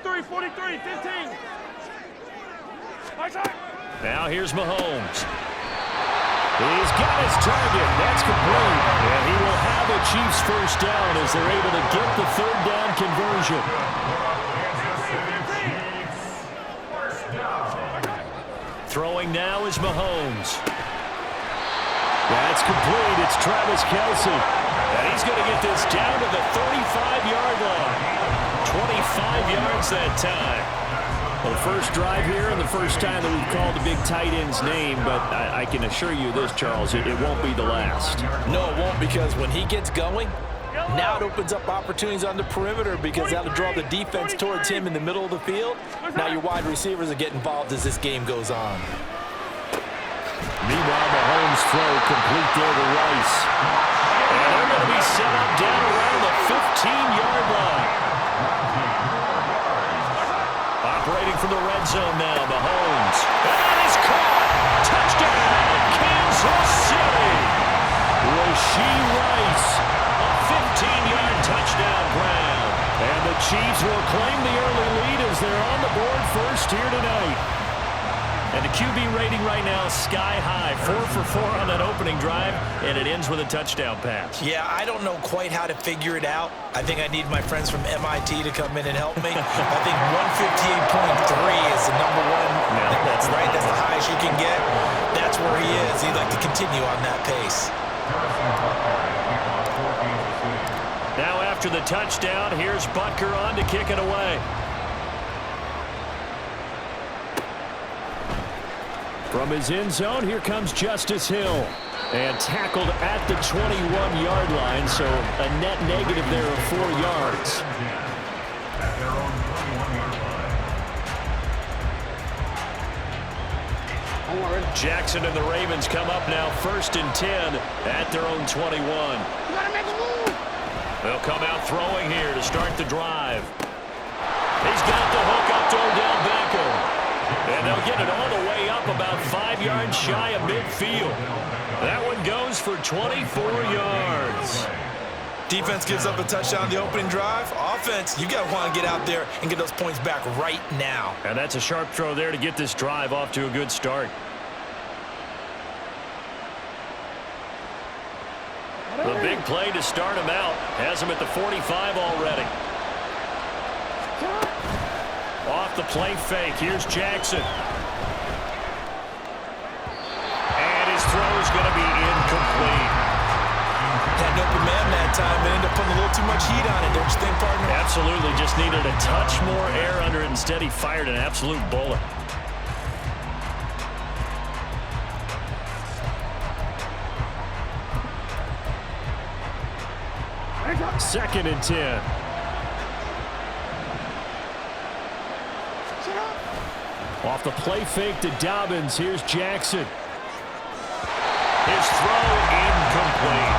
43, 43, 15. Now here's Mahomes. He's got his target. That's complete. And he will have a Chiefs first down as they're able to get the third down conversion. Throwing now is Mahomes. That's complete. It's Travis Kelce. And he's going to get this down to the 35-yard line. 25 yards that time. Well, the first drive here and the first time that we've called the big tight end's name, but I can assure you this, Charles, it won't be the last. No, it won't, because when he gets going, now it opens up opportunities on the perimeter because that'll draw the defense towards him in the middle of the field. Now your wide receivers will get involved as this game goes on. Meanwhile, Mahomes' throw complete there to Rice. And they're going to be set up down around the 15-yard line. Operating from the red zone now, Mahomes. That is caught. Touchdown, Kansas City. Rashee Rice, a 15-yard touchdown grab. And the Chiefs will claim the early lead as they're on the board first here tonight. And the QB rating right now, sky high. 4 for 4 on that opening drive, and it ends with a touchdown pass. Yeah, I don't know quite how to figure it out. I think I need my friends from MIT to come in and help me. I think 158.3 is the number one. Yeah, that's right. That's the highest you can get. That's where he is. He'd like to continue on that pace. Now after the touchdown, here's Butker on to kick it away. From his end zone, here comes Justice Hill. And tackled at the 21-yard line, so a net negative there of 4 yards. Jackson and the Ravens come up now 1st and 10 at their own 21. They'll come out throwing here to start the drive. He's got the hook up to Odell Beckham. And they'll get it all the way up about 5 yards shy of midfield. That one goes for 24 yards. Defense gives up a touchdown on the opening drive. Offense, you got to want to get out there and get those points back right now. And that's a sharp throw there to get this drive off to a good start. The big play to start him out. Has him at the 45 already. Off the play fake. Here's Jackson. And his throw is going to be incomplete. Had an open man that time and ended up putting a little too much heat on it, don't you think, partner? Absolutely. Just needed a touch more air under it. Instead, he fired an absolute bullet. Second and 10. Off the play fake to Dobbins. Here's Jackson. His throw incomplete.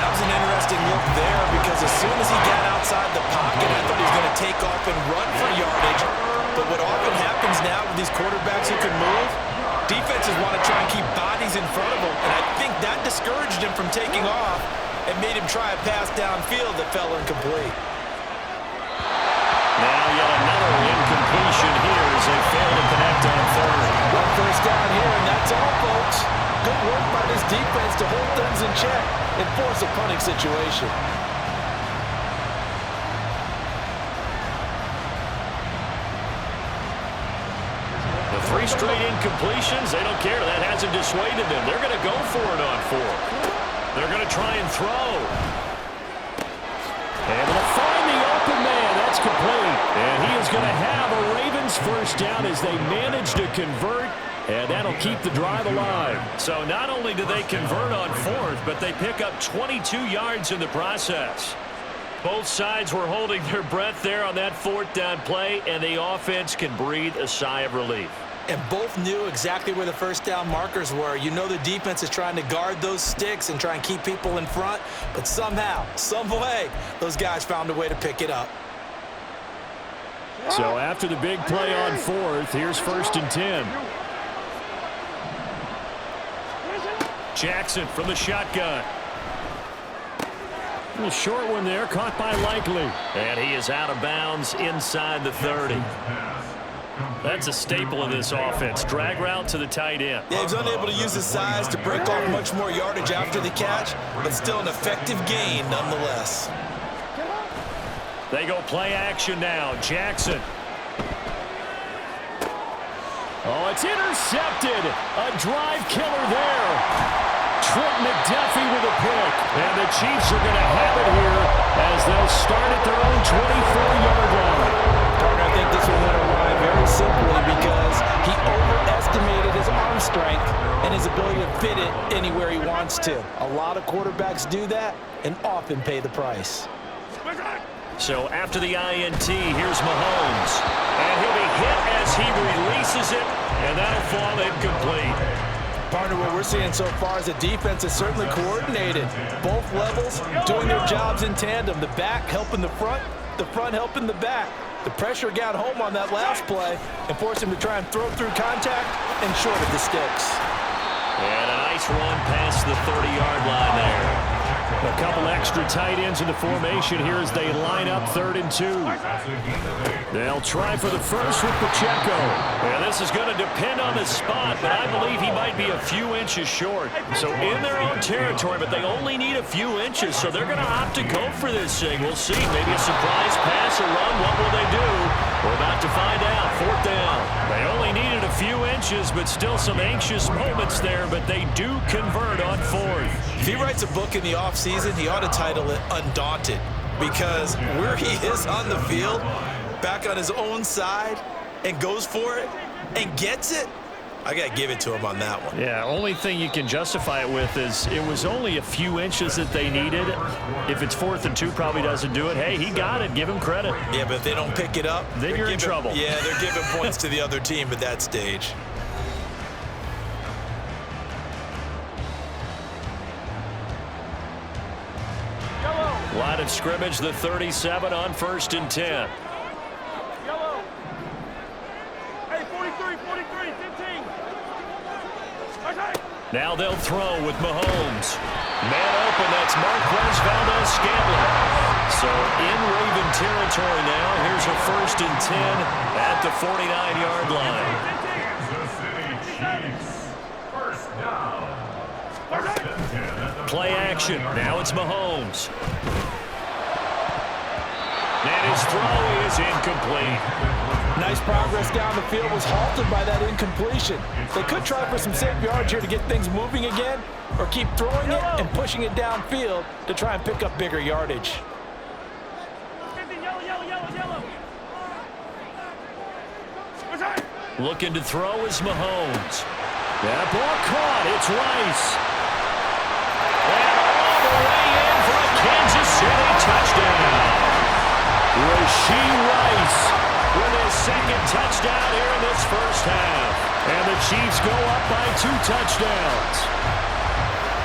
That was an interesting look there because as soon as he got outside the pocket, I thought he was going to take off and run for yardage. But what often happens now with these quarterbacks who can move, defenses want to try and keep bodies in front of them. And I think that discouraged him from taking off and made him try a pass downfield that fell incomplete. Now yet another incompletion here as they fail to connect on third. One first down here, and that's all, folks. Good work by this defense to hold things in check and force a punting situation. The 3 straight incompletions, they don't care. That hasn't dissuaded them. They're going to go for it on 4. They're going to try and throw. And they'll find the open man. That's complete. And he is going to have a Ravens first down as they manage to convert. And that'll keep the drive alive. So not only do they convert on 4th, but they pick up 22 yards in the process. Both sides were holding their breath there on that 4th down play, and the offense can breathe a sigh of relief. And both knew exactly where the first down markers were. You know the defense is trying to guard those sticks and try and keep people in front, but somehow, some way, those guys found a way to pick it up. So after the big play on 4th, here's 1st and 10. Jackson from the shotgun. A short one there, caught by Likely. And he is out of bounds inside the 30. That's a staple of this offense. Drag route to the tight end. Yeah, he's unable to use his size to break off much more yardage after the catch, but still an effective gain nonetheless. They go play action now. Jackson. Oh, it's intercepted. A drive killer there. Trent McDuffie with a pick. And the Chiefs are going to have it here as they'll start at their own 24-yard line. Partner, I think this one went awry very simply because he overestimated his arm strength and his ability to fit it anywhere he wants to. A lot of quarterbacks do that and often pay the price. So after the INT, here's Mahomes. And he'll be hit as he releases it, and that'll fall incomplete. Partner, what we're seeing so far is the defense is certainly coordinated. Both levels doing their jobs in tandem. The back helping the front helping the back. The pressure got home on that last play and forced him to try and throw through contact and short of the sticks. And a nice run past the 30-yard line there. A couple extra tight ends in the formation here as they line up 3rd and 2. They'll try for the first with Pacheco. And this is going to depend on the spot, but I believe he might be a few inches short. So in their own territory, but they only need a few inches, so they're going to opt to go for this thing. We'll see. Maybe a surprise pass or run. What will they do? We're about to find out. 4th down. They only needed a few inches, but still some anxious moments there, but they do convert on 4th. If he writes a book in the offseason, he ought to title it Undaunted, because where he is on the field, back on his own side, and goes for it and gets it, I got to give it to him on that one. Yeah, only thing you can justify it with is it was only a few inches that they needed. If it's 4th and 2, probably doesn't do it. Hey, he got it. Give him credit. Yeah, but if they don't pick it up, then you're in trouble. Yeah, they're giving points to the other team at that stage. Line of scrimmage, the 37 on 1st and 10. Yellow. Hey, 43, 15. Okay. Now they'll throw with Mahomes. Man open, that's Marquez Valdez-Scantling. So in Raven territory now. Here's a 1st and 10 at the 49-yard line. First down. Play action. Now it's Mahomes. And his throw is incomplete. Nice progress down the field was halted by that incompletion. They could try for some safe yards here to get things moving again, or keep throwing it and pushing it downfield to try and pick up bigger yardage. Yellow. Looking to throw is Mahomes. That ball caught. It's Rice. And all the way in for a Kansas City touchdown. Rashee Rice with his 2nd touchdown here in this first half. And the Chiefs go up by 2 touchdowns.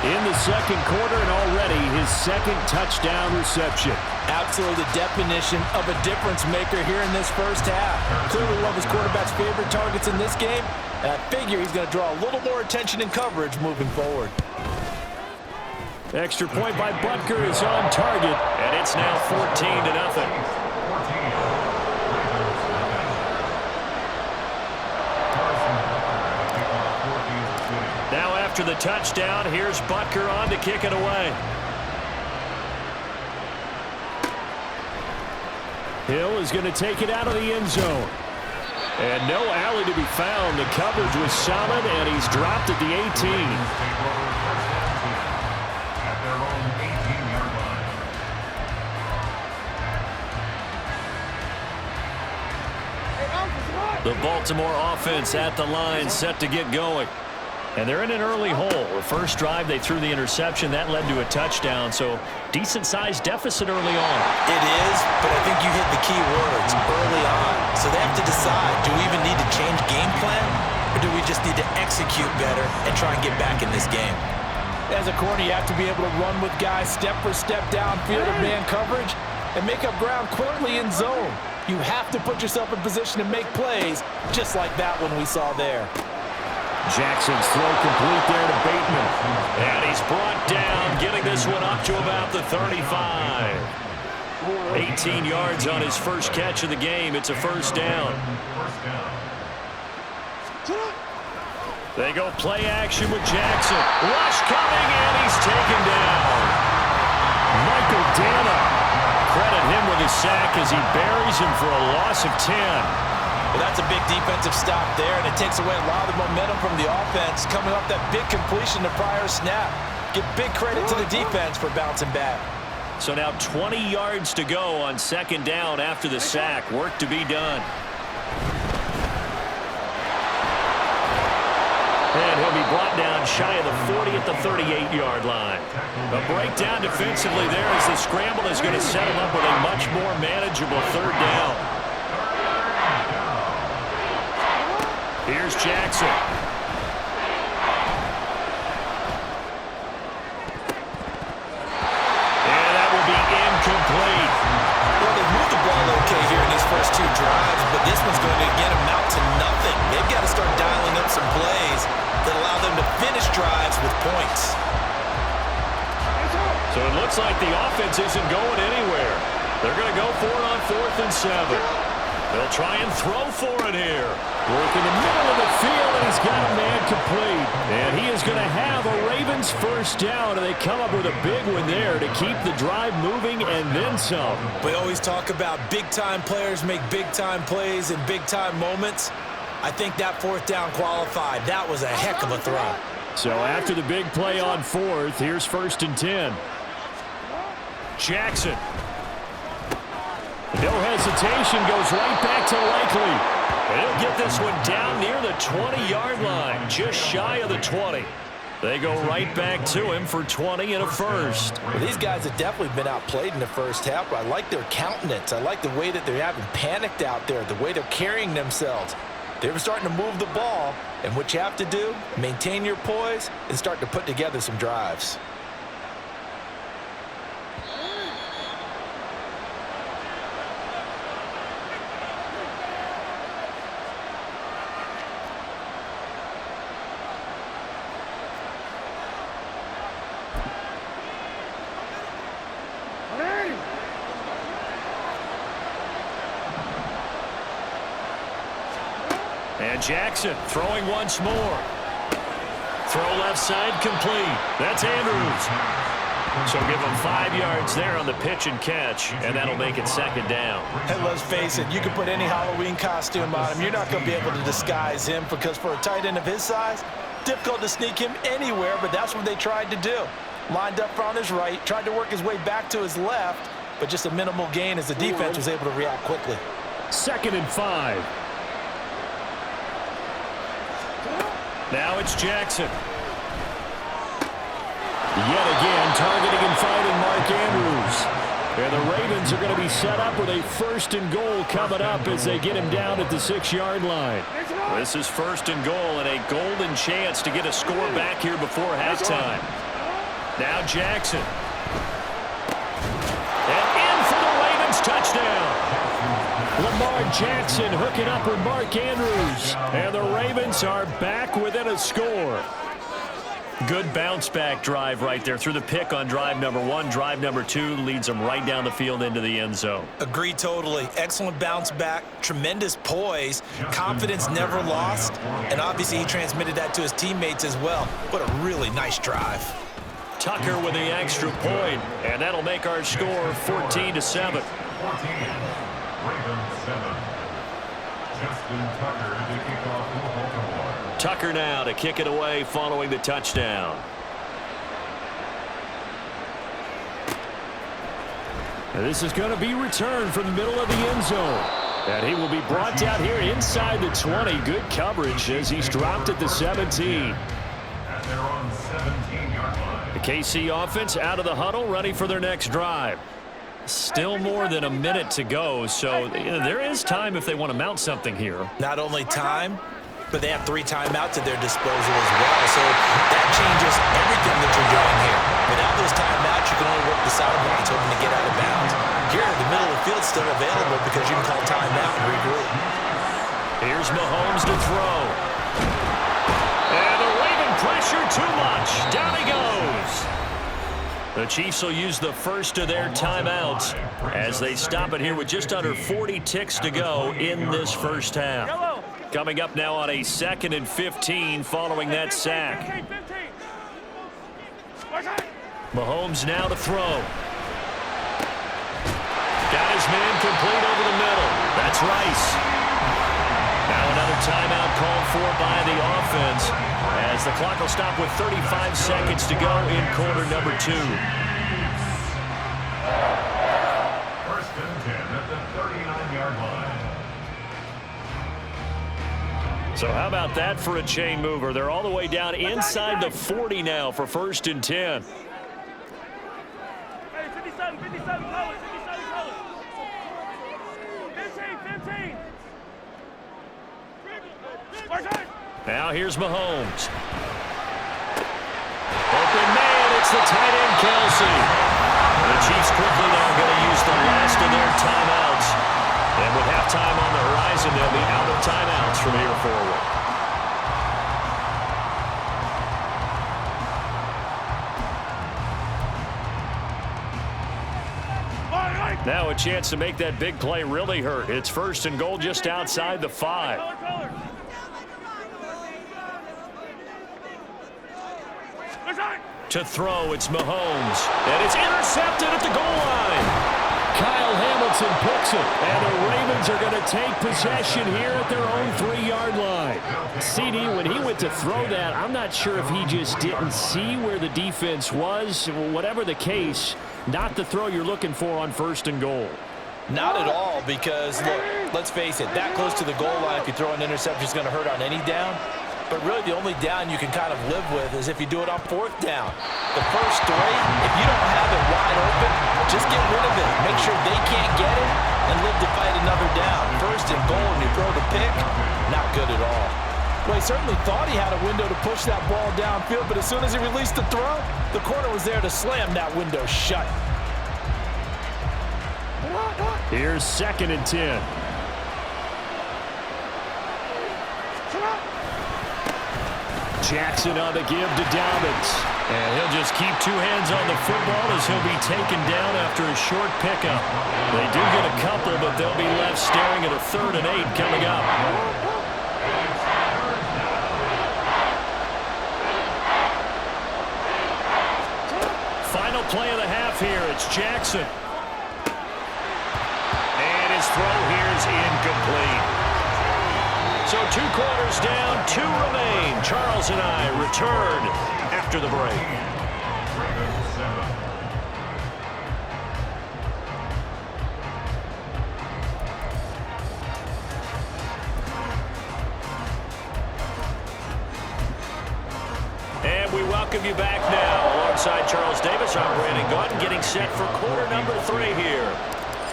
In the 2nd quarter, and already his 2nd touchdown reception. Absolutely the definition of a difference maker here in this first half. Clearly one of his quarterback's favorite targets in this game, and I figure he's going to draw a little more attention and coverage moving forward. Extra point by Butker is on target, and it's now 14-0. Now after the touchdown, here's Butker on to kick it away. Hill is going to take it out of the end zone. And no alley to be found. The coverage was solid, and he's dropped at the 18. The Baltimore offense at the line, set to get going. And they're in an early hole. The first drive, they threw the interception. That led to a touchdown, so decent-sized deficit early on. It is, but I think you hit the key words, early on. So they have to decide, do we even need to change game plan, or do we just need to execute better and try and get back in this game? As a corner, you have to be able to run with guys step for step downfield of man coverage and make up ground quickly in zone. You have to put yourself in position to make plays just like that one we saw there. Jackson's throw complete there to Bateman. And he's brought down, getting this one up to about the 35. 18 yards on his first catch of the game. It's a first down. They go play action with Jackson. Rush coming, and he's taken down. Michael Dana. Credit him with a sack as he buries him for a loss of 10. Well, that's a big defensive stop there, and it takes away a lot of the momentum from the offense coming off that big completion the prior snap. Give big credit to the defense for bouncing back. So now 20 yards to go on second down after the sack. Work to be done. And he'll be brought down shy of the 40 at the 38-yard line. A breakdown defensively there as the scramble is going to set him up with a much more manageable third down. Here's Jackson. And that will be incomplete. Well, they've moved the ball okay here in these first two drives, but this one's going to again amount to nothing. They've got to start dialing up some plays that allow them to finish drives with points. So it looks like the offense isn't going anywhere. They're going to go for it on 4th and 7. They'll try and throw for it here. Work in the middle of the field, and he's got a man complete. And he is going to have a Ravens first down, and they come up with a big one there to keep the drive moving and then some. We always talk about big-time players make big-time plays in big-time moments. I think that 4th down qualified. That was a heck of a throw. So after the big play on 4th, here's 1st and 10. Jackson. No hesitation, goes right back to Likely. And he'll get this one down near the 20-yard line, just shy of the 20. They go right back to him for 20 and a first. Well, these guys have definitely been outplayed in the first half, but I like their countenance. I like the way that they haven't panicked out there, the way they're carrying themselves. They're starting to move the ball, and what you have to do, maintain your poise and start to put together some drives. And Jackson throwing once more. Throw left side complete. That's Andrews. So give him 5 yards there on the pitch and catch, and that'll make it second down. And let's face it, you can put any Halloween costume on him. You're not going to be able to disguise him because for a tight end of his size, difficult to sneak him anywhere, but that's what they tried to do. Lined up on his right, tried to work his way back to his left, but just a minimal gain as the defense was able to react quickly. 2nd and 5. Now it's Jackson. Yet again, targeting and fighting Mark Andrews. And the Ravens are going to be set up with a 1st and goal coming up as they get him down at the 6-yard line. This is 1st and goal and a golden chance to get a score back here before halftime. Now Jackson. And in for the Ravens touchdown. Lamar Jackson hooking up with Mark Andrews. And the Ravens are back within a score. Good bounce-back drive right there through the pick on drive number 1. Drive number 2 leads them right down the field into the end zone. Agree totally. Excellent bounce back, tremendous poise, confidence never lost, and obviously he transmitted that to his teammates as well. What a really nice drive. Tucker with the extra point, and that'll make our score 14-7. 14, Ravens 7. Justin Tucker to kick off the Baltimore. Tucker now to kick it away following the touchdown. And this is going to be returned from the middle of the end zone. And he will be brought down here inside the 20. Good coverage as he's dropped at the 17. And they're on 17-yard line. The KC offense out of the huddle, ready for their next drive. Still more than a minute to go, so there is time if they want to mount something here. Not only time, but they have 3 timeouts at their disposal as well, so that changes everything that you're doing here. Without those timeouts, you can only work the sidelines hoping to get out of bounds. Here, the middle of the field's still available because you can call timeout and regroup. Here's Mahomes to throw. And pressure too much. Down he goes. The Chiefs will use the first of their timeouts as they stop it here with just under 40 ticks to go in this first half. Coming up now on a 2nd and 15 following that sack. Mahomes now to throw. Got his man complete over the middle. That's Rice. Now another timeout called for by the offense as the clock will stop with 35 seconds to go in quarter number 2. First and 10 at the 39-yard line. So how about that for a chain mover? They're all the way down inside the 40 now for 1st and 10. Hey, 57, 57, colors, 57, colors. 15. Now here's Mahomes. Open man, it's the tight end, Kelsey. The Chiefs quickly now going to use the last of their timeouts. And with halftime on the horizon, they'll be out of timeouts from here forward. Now a chance to make that big play really hurt. It's 1st and goal just outside the 5. To throw, it's Mahomes. And it's intercepted at the goal line. Kyle Hamilton picks it. And the Ravens are going to take possession here at their own 3-yard line. CD, when he went to throw that, I'm not sure if he just didn't see where the defense was. Whatever the case, not the throw you're looking for on 1st and goal. Not at all, because, look, let's face it, that close to the goal line, if you throw an interception, is going to hurt on any down. But really, the only down you can kind of live with is if you do it on 4th down. The first 3, if you don't have it wide open, just get rid of it. Make sure they can't get it and live to fight another down. 1st and goal, and you throw the pick, not good at all. Well, he certainly thought he had a window to push that ball downfield, but as soon as he released the throw, the corner was there to slam that window shut. Here's 2nd and 10. Jackson on the give to Dobbins. And he'll just keep 2 hands on the football as he'll be taken down after a short pickup. They do get a couple, but they'll be left staring at a 3rd and 8 coming up. Final play of the half here. It's Jackson. And his throw here is incomplete. So 2 quarters down, 2 remain. Charles and I return after the break. And we welcome you back now. Alongside Charles Davis, I'm Brandon Gaudin, getting set for quarter number 3 here.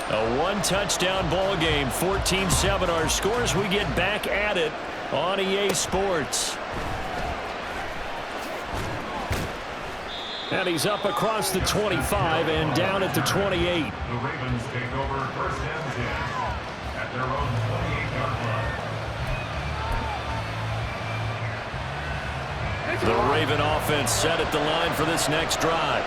A 1-touchdown ball game, 14-7 our scores. We get back at it on EA Sports. And he's up across the 25 and down at the 28. The Ravens take over 1st and 10 at their own 28-yard line. The Raven offense set at the line for this next drive.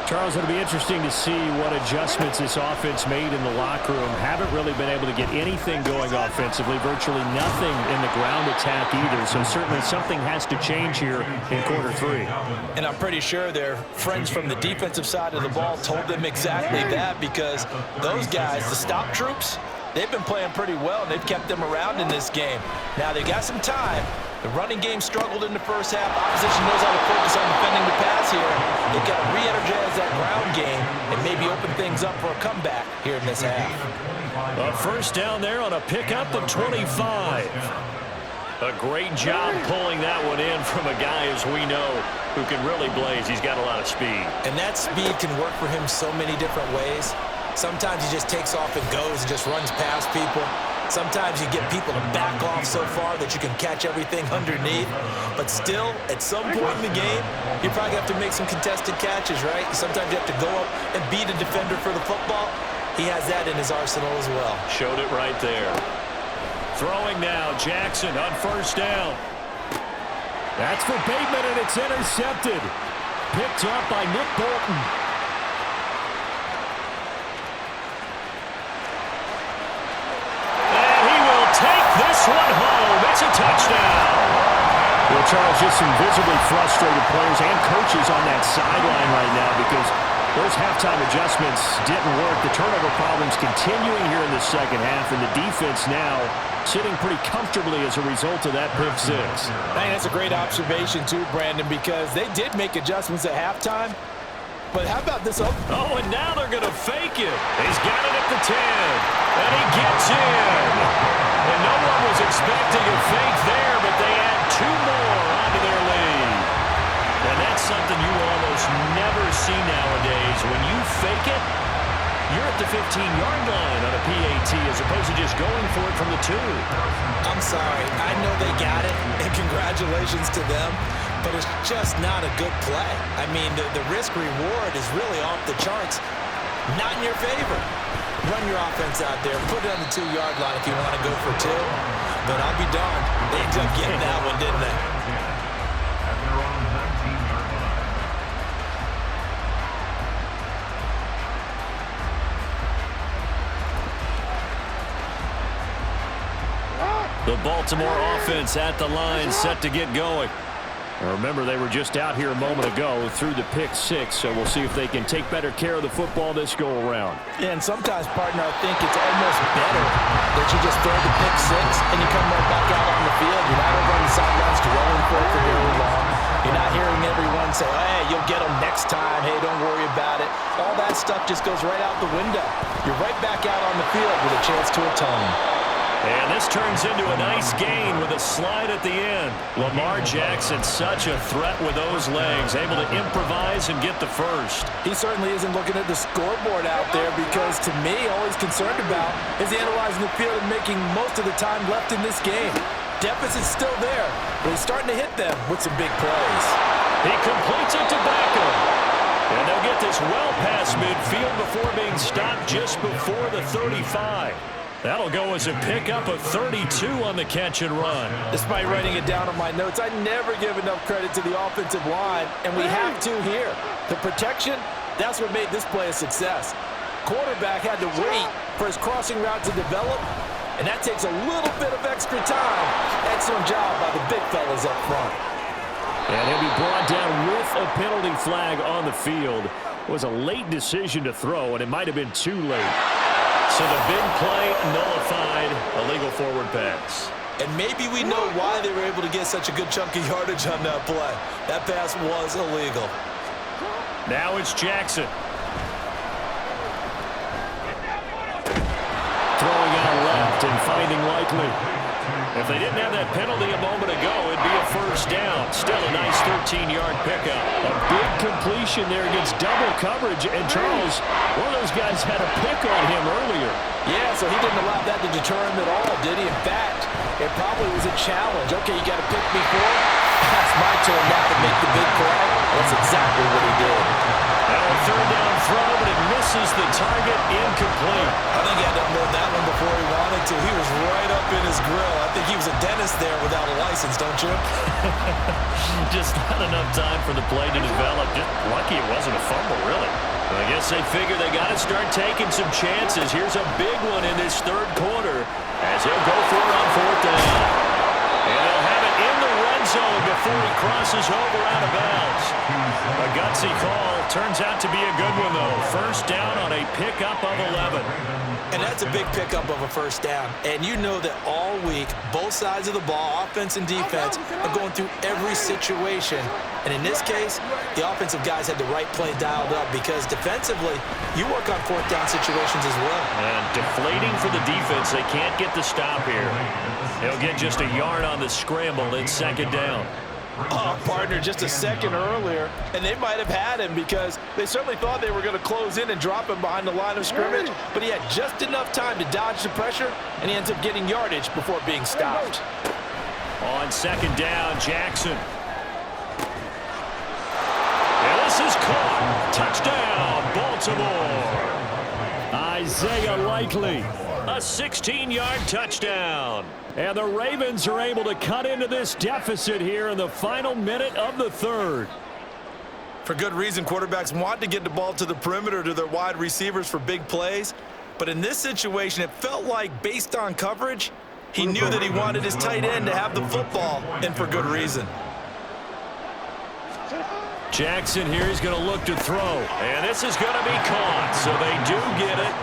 Charles, it'll be interesting to see what adjustments this offense made in the locker room. Haven't really been able to get anything going offensively, virtually nothing in the ground attack either. So certainly something has to change here in quarter 3. And I'm pretty sure their friends from the defensive side of the ball told them exactly that, because those guys, the stop troops, they've been playing pretty well, and they've kept them around in this game. Now, they got some time. The running game struggled in the first half. Opposition knows how to focus on defending the pass here. They've got to re-energize that ground game and maybe open things up for a comeback here in this half. A 1st down there on a pickup of 25. A great job pulling that one in from a guy, as we know, who can really blaze. He's got a lot of speed. And that speed can work for him so many different ways. Sometimes he just takes off and goes and just runs past people. Sometimes you get people to back off so far that you can catch everything underneath. But still, at some point in the game, you probably have to make some contested catches, right? Sometimes you have to go up and beat a defender for the football. He has that in his arsenal as well. Showed it right there. Throwing now, Jackson on 1st down. That's for Bateman, and it's intercepted. Picked up by Nick Bolton. And he will take this one home. It's a touchdown. Well, Charles, just some visibly frustrated players and coaches on that sideline right now because those halftime adjustments didn't work. The turnover problems continuing here in the second half, and the defense now sitting pretty comfortably as a result of that pick six. I think that's a great observation too, Brandon, because they did make adjustments at halftime. But how about this? Oh, and now they're going to fake it. He's got it at the 10, and he gets in. And no one was expecting a fake there, but they add two more onto their lead. And that's something you almost never see nowadays. When you fake it, you're at the 15-yard line on a PAT as opposed to just going for it from the 2. I'm sorry. I know they got it, and congratulations to them, but it's just not a good play. I mean, the risk-reward is really off the charts. Not in your favor. Run your offense out there. Put it on the 2-yard line if you want to go for 2. But I'll be darned. They ended up getting that one, didn't they? At their own 19-yard line. The Baltimore offense at the line, set to get going. Remember, they were just out here a moment ago through the pick six, so we'll see if they can take better care of the football this go-around. yeah, and sometimes, partner, I think it's almost better that you just throw the pick six and you come right back out on the field. You're not over on the sidelines dwelling for it for very long. You're not hearing everyone say, hey, you'll get them next time. Hey, don't worry about it. All that stuff just goes right out the window. You're right back out on the field with a chance to atone. And this turns into a nice gain with a slide at the end. Lamar Jackson, such a threat with those legs, able to improvise and get the first. He certainly isn't looking at the scoreboard out there because, to me, all he's concerned about is analyzing the field and making most of the time left in this game. Deficit's still there, but he's starting to hit them with some big plays. He completes it to Beckham. And they'll get this well past midfield before being stopped just before the 35. That'll go as a pickup of 32 on the catch and run. Despite writing it down on my notes, I never give enough credit to the offensive line, and we have to here. The protection, that's what made this play a success. Quarterback had to wait for his crossing route to develop, and that takes a little bit of extra time. Excellent job by the big fellas up front. And he'll be brought down with a penalty flag on the field. It was a late decision to throw, and it might have been too late. So the big play nullified, a legal forward pass. And maybe we know why they were able to get such a good chunk of yardage on that play. That pass was illegal. Now it's Jackson. Throwing out left and finding Likely. If they didn't have that penalty a moment ago, it'd be a first down. Still a nice 13-yard pickup. A big completion there against double coverage. And Charles, one of those guys had a pick on him earlier. Yeah, so he didn't allow that to deter him at all, did he? In fact, it probably was a challenge. Okay, you got to pick me for it. That's my turn now to make the big play. That's exactly what he did. Now a third down throw, but it misses the target, incomplete. I think he had to unload that one before he wanted to. He was right up in his grill. I think he was a dentist there without a license, don't you? Just not enough time for the play to develop. Just lucky it wasn't a fumble, really. I guess they figure they got to start taking some chances. Here's a big one in this third quarter as he'll go for it on fourth down. And he'll have it in the red zone before he crosses over out of bounds. A gutsy call. Turns out to be a good one, though. First down on a pickup of 11. And that's a big pickup of a first down. And you know that all week, both sides of the ball, offense and defense, are going through every situation. And in this case, the offensive guys had the right play dialed up because defensively, you work on fourth down situations as well. And deflating for the defense. They can't get the stop here. They'll get just a yard on the scramble. It's second down. Oh, partner, just a second earlier, and they might have had him because they certainly thought they were going to close in and drop him behind the line of scrimmage, but he had just enough time to dodge the pressure, and he ends up getting yardage before being stopped. On second down, Jackson. And this is caught. Touchdown, Baltimore. Isaiah Likely A 16-yard touchdown. And the Ravens are able to cut into this deficit here in the final minute of the third. For good reason, quarterbacks want to get the ball to the perimeter to their wide receivers for big plays. But in this situation, it felt like, based on coverage, he knew that he wanted his tight end to have the football, and for good reason. Jackson here is going to look to throw. And this is going to be caught. So they do get it.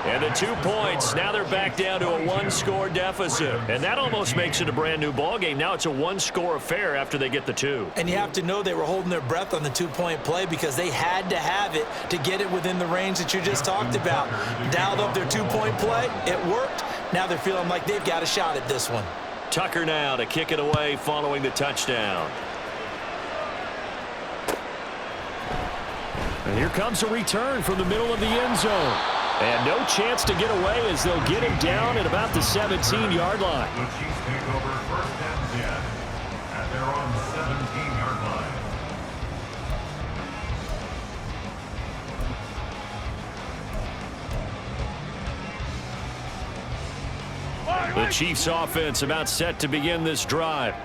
And the 2 points, now they're back down to a one-score deficit. And that almost makes it a brand-new ball game. Now it's a one-score affair after they get the 2. And you have to know they were holding their breath on the 2-point play because they had to have it to get it within the range that you just talked about. Dialed up their 2-point play. It worked. Now they're feeling like they've got a shot at this one. Tucker now to kick it away following the touchdown. And here comes a return from the middle of the end zone. And no chance to get away as they'll get him down at about the 17-yard line. The Chiefs take over first and 10 at their own 17-yard line. The Chiefs offense about set to begin this drive.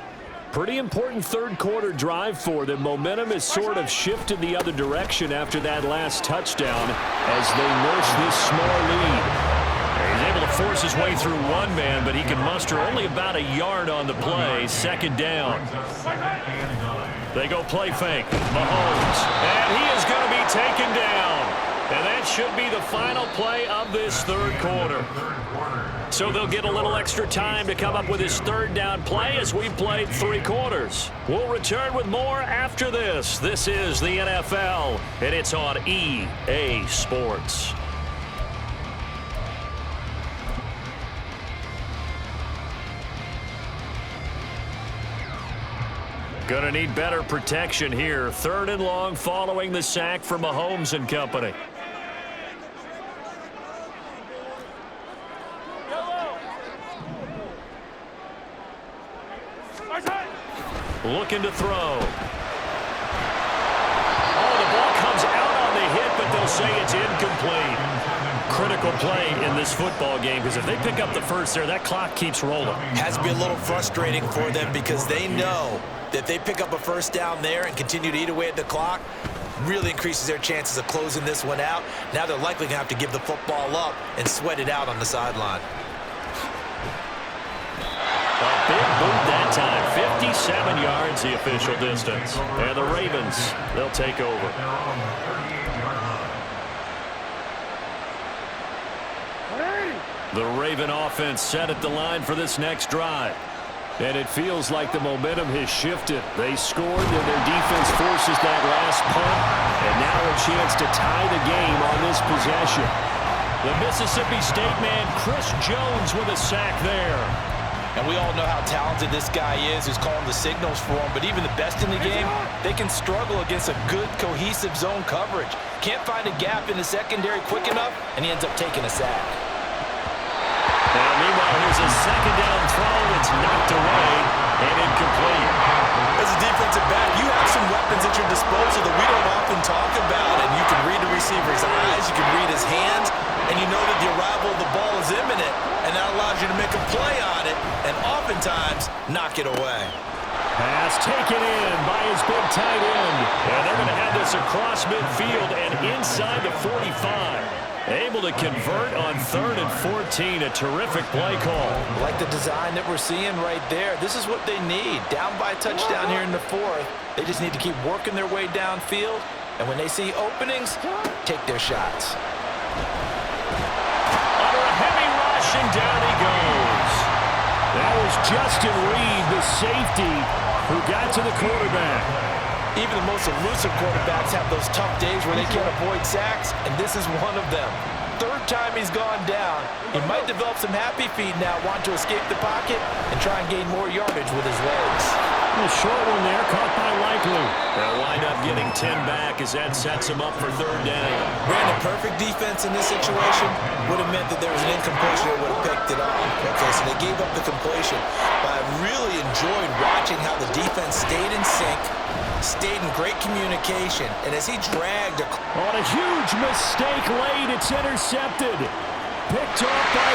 Pretty important third quarter drive for them. Momentum has sort of shifted the other direction after that last touchdown as they nurse this small lead. He's able to force his way through one man, but he can muster only about a yard on the play. Second down. They go play fake. Mahomes. And he is going to be taken down. And that should be the final play of this third quarter. So they'll get a little extra time to come up with his third down play as we've played 3 quarters. We'll return with more after this. This is the NFL, and it's on EA Sports. Gonna need better protection here. 3rd and long following the sack from Mahomes and company. Looking to throw. Oh, the ball comes out on the hit, but they'll say it's incomplete. Critical play in this football game because if they pick up the first there, that clock keeps rolling. Has to be a little frustrating for them because they know that they pick up a first down there and continue to eat away at the clock, really increases their chances of closing this one out. Now they're likely going to have to give the football up and sweat it out on the sideline. A big boot that time. 57 yards the official distance. And the Ravens, they'll take over. The Raven offense set at the line for this next drive. And it feels like the momentum has shifted. They scored, and their defense forces that last punt. And now a chance to tie the game on this possession. The Mississippi State man, Chris Jones, with a sack there. And we all know how talented this guy is who's calling the signals for him. But even the best in the game, they can struggle against a good, cohesive zone coverage. Can't find a gap in the secondary quick enough, and he ends up taking a sack. And meanwhile, here's a second down throw that's knocked away and incomplete. As a defensive back, you have some weapons at your disposal that we don't often talk about. And you can read the receiver's eyes, you can read his hands, and you know that the arrival of the ball is imminent. And that allows you to make a play on it and oftentimes knock it away. Pass taken in by his big tight end. And they're going to have this across midfield and inside the 45. Able to convert on 3rd and 14. A terrific play call. Like the design that we're seeing right there. This is what they need. Down by a touchdown here in the 4th. They just need to keep working their way downfield. And when they see openings, take their shots. Under a heavy rush, and down he goes. That was Justin Reed, the safety, who got to the quarterback. Even the most elusive quarterbacks have those tough days where they can't avoid sacks, and this is one of them. 3rd time he's gone down. He might develop some happy feet now, want to escape the pocket and try and gain more yardage with his legs. A short one there, caught by Likely. They'll wind up getting 10 back as that sets him up for 3rd down. Brandon, perfect defense in this situation would have meant that there was an incompletion that would have picked it off. Okay, so they gave up the completion. But I really enjoyed watching how the defense stayed in sync, stayed in great communication, and as he dragged on a huge mistake late, it's intercepted. Picked off by